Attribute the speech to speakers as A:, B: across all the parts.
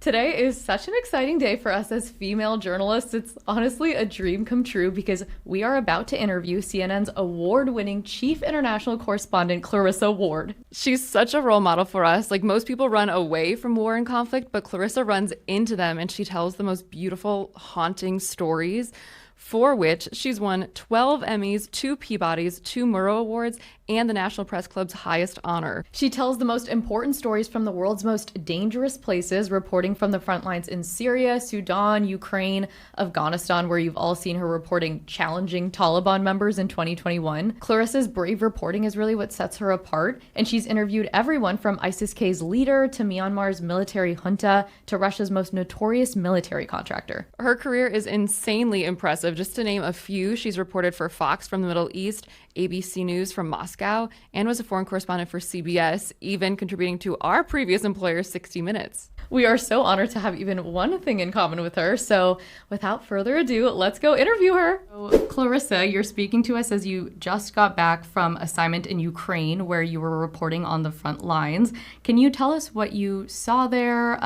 A: Today is such an exciting day for us as female journalists. It's honestly a dream come true because we are about to interview CNN's award winning chief international correspondent, Clarissa Ward. She's such a role model for us. Like, most people run away from war and conflict, but Clarissa runs into them and she tells the most beautiful, haunting stories, for which she's won 12 Emmys, 2 Peabodys, 2 Murrow Awards, and the National Press Club's highest honor. She tells the most important stories from the world's most dangerous places, reporting from the front lines in Syria, Sudan, Ukraine, Afghanistan, where you've all seen her reporting challenging Taliban members in 2021. Clarissa's brave reporting is really what sets her apart, and she's interviewed everyone from ISIS-K's leader to Myanmar's military junta to Russia's most notorious military contractor. Her career is insanely impressive. Just to name a few, she's reported for Fox from the Middle East, ABC News from Moscow, and was a foreign correspondent for CBS, even contributing to our previous employer, 60 Minutes. We are so honored to have even one thing in common with her. So without further ado, let's go interview her. So, Clarissa, you're speaking to us as you just got back from assignment in Ukraine where you were reporting on the front lines. Can you tell us what you saw there?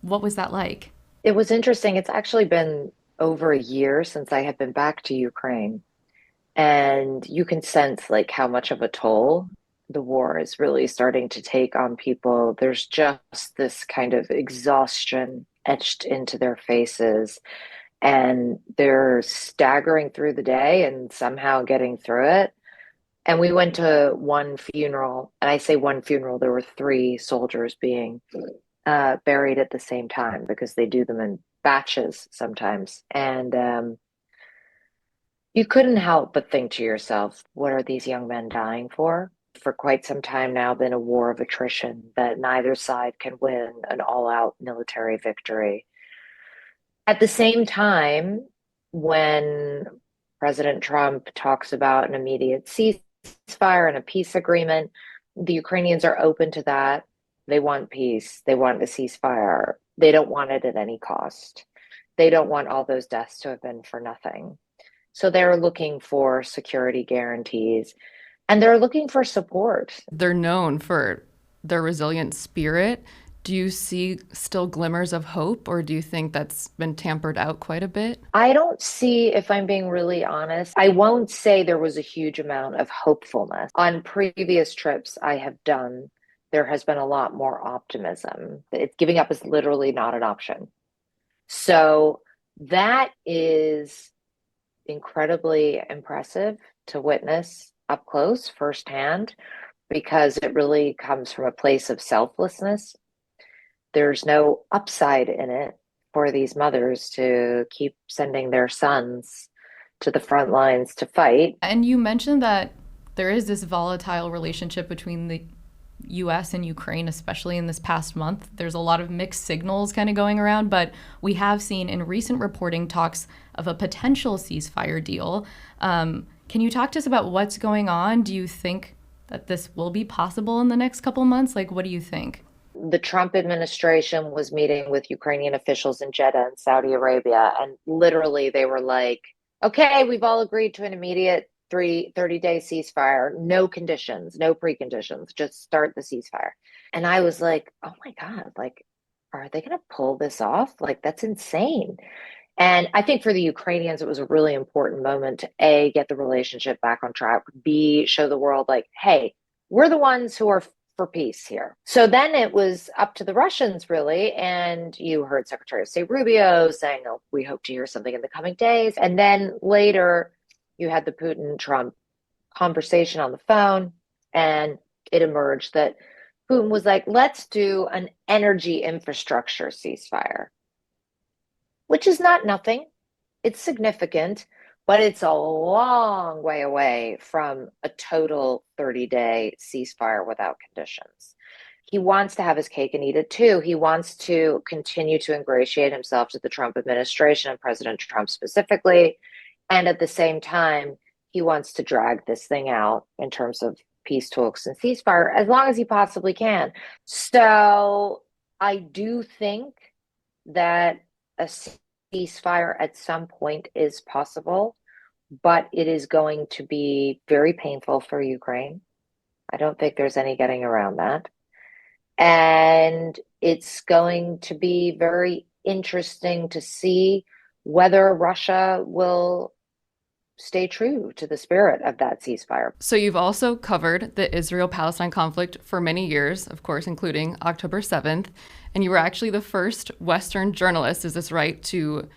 A: What was that like?
B: It was interesting. It's actually been over a year since I have been back to Ukraine, and you can sense like how much of a toll the war is really starting to take on people. There's just this kind of exhaustion etched into their faces, and they're staggering through the day and somehow getting through it. And we went to one funeral, and I say one funeral, there were three soldiers being buried at the same time because they do them in batches sometimes. And you couldn't help but think to yourself, what are these young men dying for? For quite some time now, been a war of attrition that neither side can win an all-out military victory. At the same time, when President Trump talks about an immediate ceasefire and a peace agreement, the Ukrainians are open to that. They want peace. They want a ceasefire. They don't want it at any cost. They don't want all those deaths to have been for nothing. So they're looking for security guarantees and they're looking for support.
A: They're known for their resilient spirit. Do you see still glimmers of hope, or do you think that's been tampered out quite a bit?
B: I don't see, if I'm being really honest, I won't say there was a huge amount of hopefulness. On previous trips I have done, there has been a lot more optimism. Giving up is literally not an option. So that is incredibly impressive to witness up close, firsthand, because it really comes from a place of selflessness. There's no upside in it for these mothers to keep sending their sons to the front lines to fight.
A: And you mentioned that there is this volatile relationship between the US and Ukraine, especially in this past month. There's a lot of mixed signals kind of going around, but we have seen in recent reporting talks of a potential ceasefire deal. Can you talk to us about what's going on? Do you think that this will be possible in the next couple months? Like, what do you think?
B: The Trump administration was meeting with Ukrainian officials in Jeddah in Saudi Arabia, and literally they were like, okay, we've all agreed to an immediate 30-day ceasefire, no conditions, no preconditions, just start the ceasefire. And I was like, oh my God, like, are they going to pull this off? Like, that's insane. And I think for the Ukrainians, it was a really important moment to A, get the relationship back on track, B, show the world, like, hey, we're the ones who are for peace here. So then it was up to the Russians, really. And you heard Secretary of State Rubio saying, oh, we hope to hear something in the coming days. And then later, you had the Putin-Trump conversation on the phone, and it emerged that Putin was like, let's do an energy infrastructure ceasefire, which is not nothing. It's significant, but it's a long way away from a total 30-day ceasefire without conditions. He wants to have his cake and eat it too. He wants to continue to ingratiate himself to the Trump administration and President Trump specifically. And at the same time, he wants to drag this thing out in terms of peace talks and ceasefire as long as he possibly can. So I do think that a ceasefire at some point is possible, but it is going to be very painful for Ukraine. I don't think there's any getting around that. And it's going to be very interesting to see whether Russia will stay true to the spirit of that ceasefire.
A: So you've also covered the Israel-Palestine conflict for many years, of course, including October 7th. And you were actually the first Western journalist, is this right, to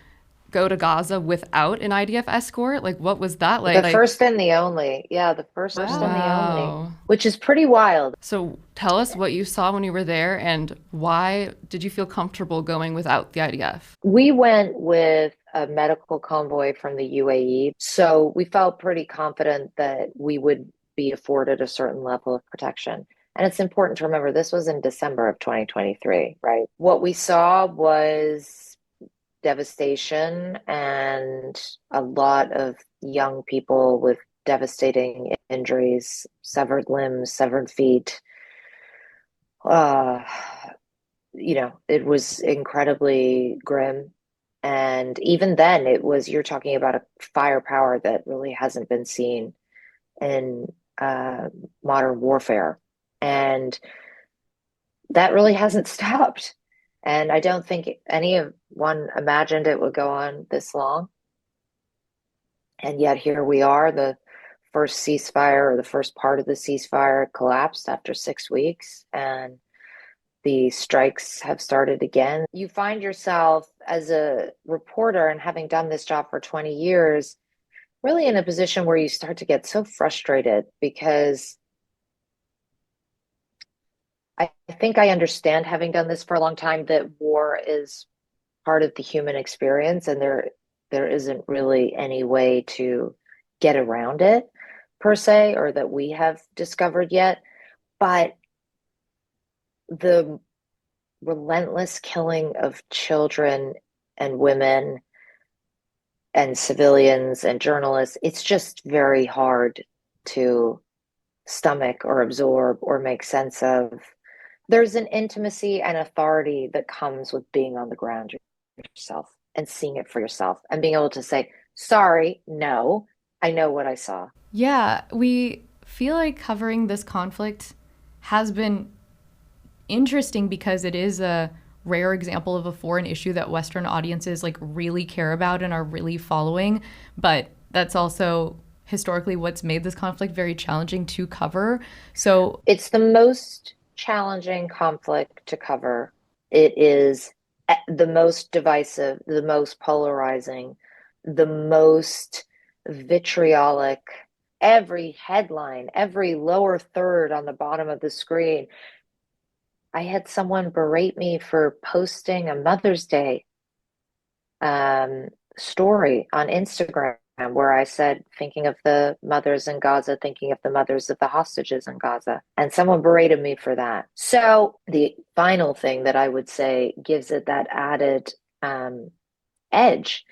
A: go to Gaza without an IDF escort? Like, what was that like?
B: The first and the only. Yeah, the first and the only,
A: Wow.
B: which is pretty wild.
A: So tell us what you saw when you were there and why did you feel comfortable going without the IDF?
B: We went with a medical convoy from the UAE, so we felt pretty confident that we would be afforded a certain level of protection. And it's important to remember this was in December of 2023, right? What we saw was devastation and a lot of young people with devastating injuries, severed limbs, severed feet. Uh, it was incredibly grim. And even then, you're talking about a firepower that really hasn't been seen in modern warfare. And that really hasn't stopped. And I don't think anyone imagined it would go on this long. And yet here we are, the first ceasefire or the first part of the ceasefire collapsed after 6 weeks. And the strikes have started again. You find yourself as a reporter and having done this job for 20 years, really in a position where you start to get so frustrated because I think I understand, having done this for a long time, that war is part of the human experience and there isn't really any way to get around it per se, or that we have discovered yet. But the relentless killing of children and women and civilians and journalists, it's just very hard to stomach or absorb or make sense of. There's an intimacy and authority that comes with being on the ground yourself and seeing it for yourself and being able to say, sorry, no, I know what I saw.
A: Yeah, we feel like covering this conflict has been interesting because it is a rare example of a foreign issue that Western audiences like really care about and are really following. But that's also historically what's made this conflict very challenging to cover. So
B: it's the most challenging conflict to cover. It is the most divisive, the most polarizing, the most vitriolic. Every headline, every lower third on the bottom of the screen. I had someone berate me for posting a Mother's Day story on Instagram where I said, thinking of the mothers in Gaza, thinking of the mothers of the hostages in Gaza. And someone berated me for that. So the final thing that I would say gives it that added edge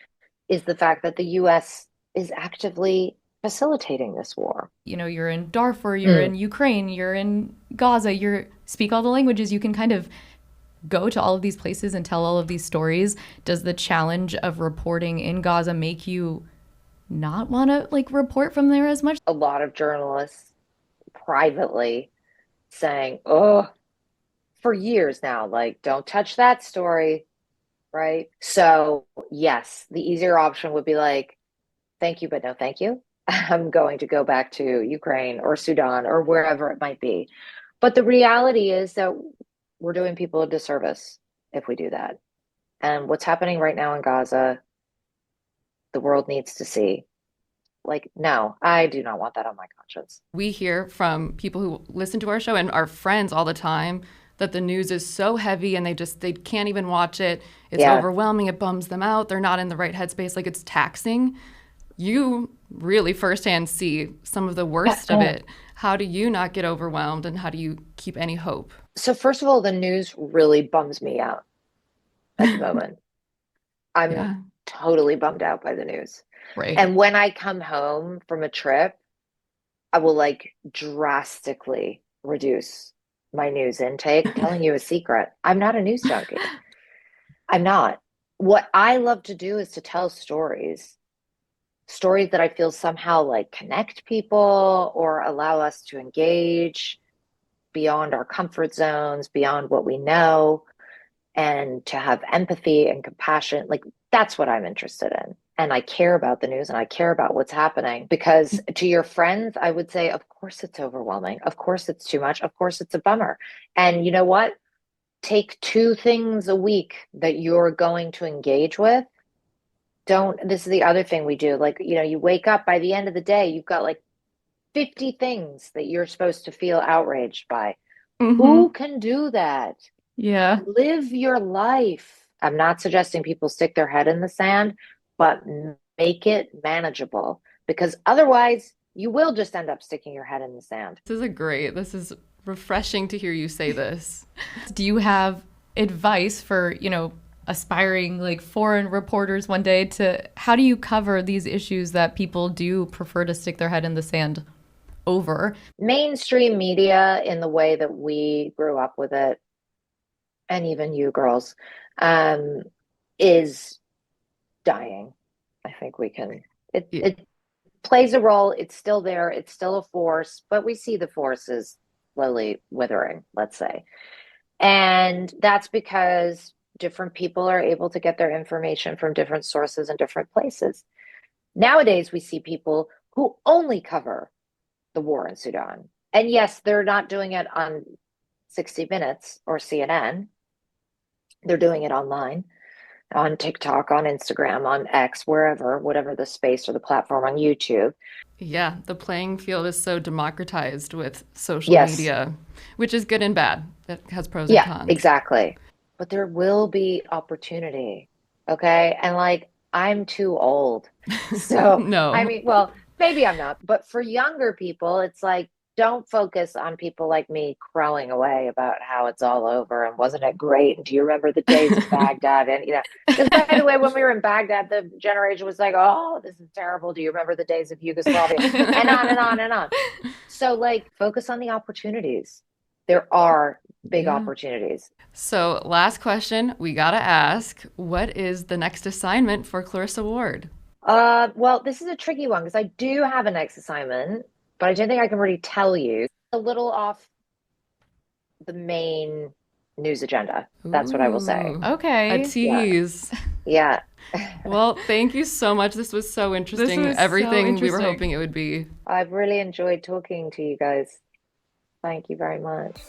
B: is the fact that the US is actively facilitating this war.
A: You know, you're in Darfur, you're in Ukraine, you're in Gaza, you speak all the languages, you can kind of go to all of these places and tell all of these stories. Does the challenge of reporting in Gaza make you not want to like report from there as much?
B: A lot of journalists privately saying, oh, for years now, like, don't touch that story, right? So yes, the easier option would be like, thank you, but no thank you. I'm going to go back to Ukraine or Sudan or wherever it might be. But the reality is that we're doing people a disservice if we do that. And what's happening right now in Gaza, the world needs to see. Like, no, I do not want that on my conscience.
A: We hear from people who listen to our show and our friends all the time that the news is so heavy and they can't even watch it. It's overwhelming. It bums them out. They're not in the right headspace. Like, it's taxing. You really firsthand see some of the worst of it. How do you not get overwhelmed and how do you keep any hope?
B: So first of all, the news really bums me out at the moment. I'm totally bummed out by the news.
A: Right.
B: And when I come home from a trip, I will like drastically reduce my news intake. I'm telling you a secret. I'm not a news junkie. I'm not. What I love to do is to tell stories that I feel somehow like connect people or allow us to engage. beyond our comfort zones, beyond what we know, and to have empathy and compassion. Like, that's what I'm interested in. And I care about the news and I care about what's happening because to your friends, I would say, of course it's overwhelming. Of course it's too much. Of course it's a bummer. And you know what? Take 2 things a week that you're going to engage with. This is the other thing we do. Like, you wake up, by the end of the day, you've got like 50 things that you're supposed to feel outraged by. Who can do that?
A: Yeah.
B: Live your life. I'm not suggesting people stick their head in the sand, but make it manageable because otherwise you will just end up sticking your head in the sand.
A: This is refreshing to hear you say this. Do you have advice for, aspiring like foreign reporters one day to how do you cover these issues that people do prefer to stick their head in the sand over?
B: Mainstream media in the way that we grew up with it, and even you girls, is dying. I think it plays a role. It's still there. It's still a force, but we see the force is slowly withering, let's say. And that's because different people are able to get their information from different sources and different places. Nowadays, we see people who only cover the war in Sudan. And yes, they're not doing it on 60 Minutes or CNN. They're doing it online, on TikTok, on Instagram, on X, wherever, whatever the space or the platform, on YouTube.
A: Yeah, the playing field is so democratized with social
B: Yes.
A: media, which is good and bad. It has pros and cons.
B: Yeah, exactly. But there will be opportunity. Okay. And like, I'm too old. So,
A: No.
B: I mean, well, maybe I'm not, but for younger people, it's like, don't focus on people like me crowing away about how it's all over and wasn't it great? And do you remember the days of Baghdad? And, because by the way, when we were in Baghdad, the generation was like, oh, this is terrible. Do you remember the days of Yugoslavia? And on and on and on. So, like, focus on the opportunities. There are big opportunities.
A: So, last question we got to ask, what is the next assignment for Clarissa Ward?
B: Well, this is a tricky one because I do have a next assignment, but I don't think I can really tell you. A little off the main news agenda. That's what I will say.
A: Okay. A tease.
B: Yeah.
A: Well, thank you so much. This was so interesting.
C: This was
A: Everything
C: so
A: we were
C: interesting.
A: hoping it would be.
B: I've really enjoyed talking to you guys. Thank you very much.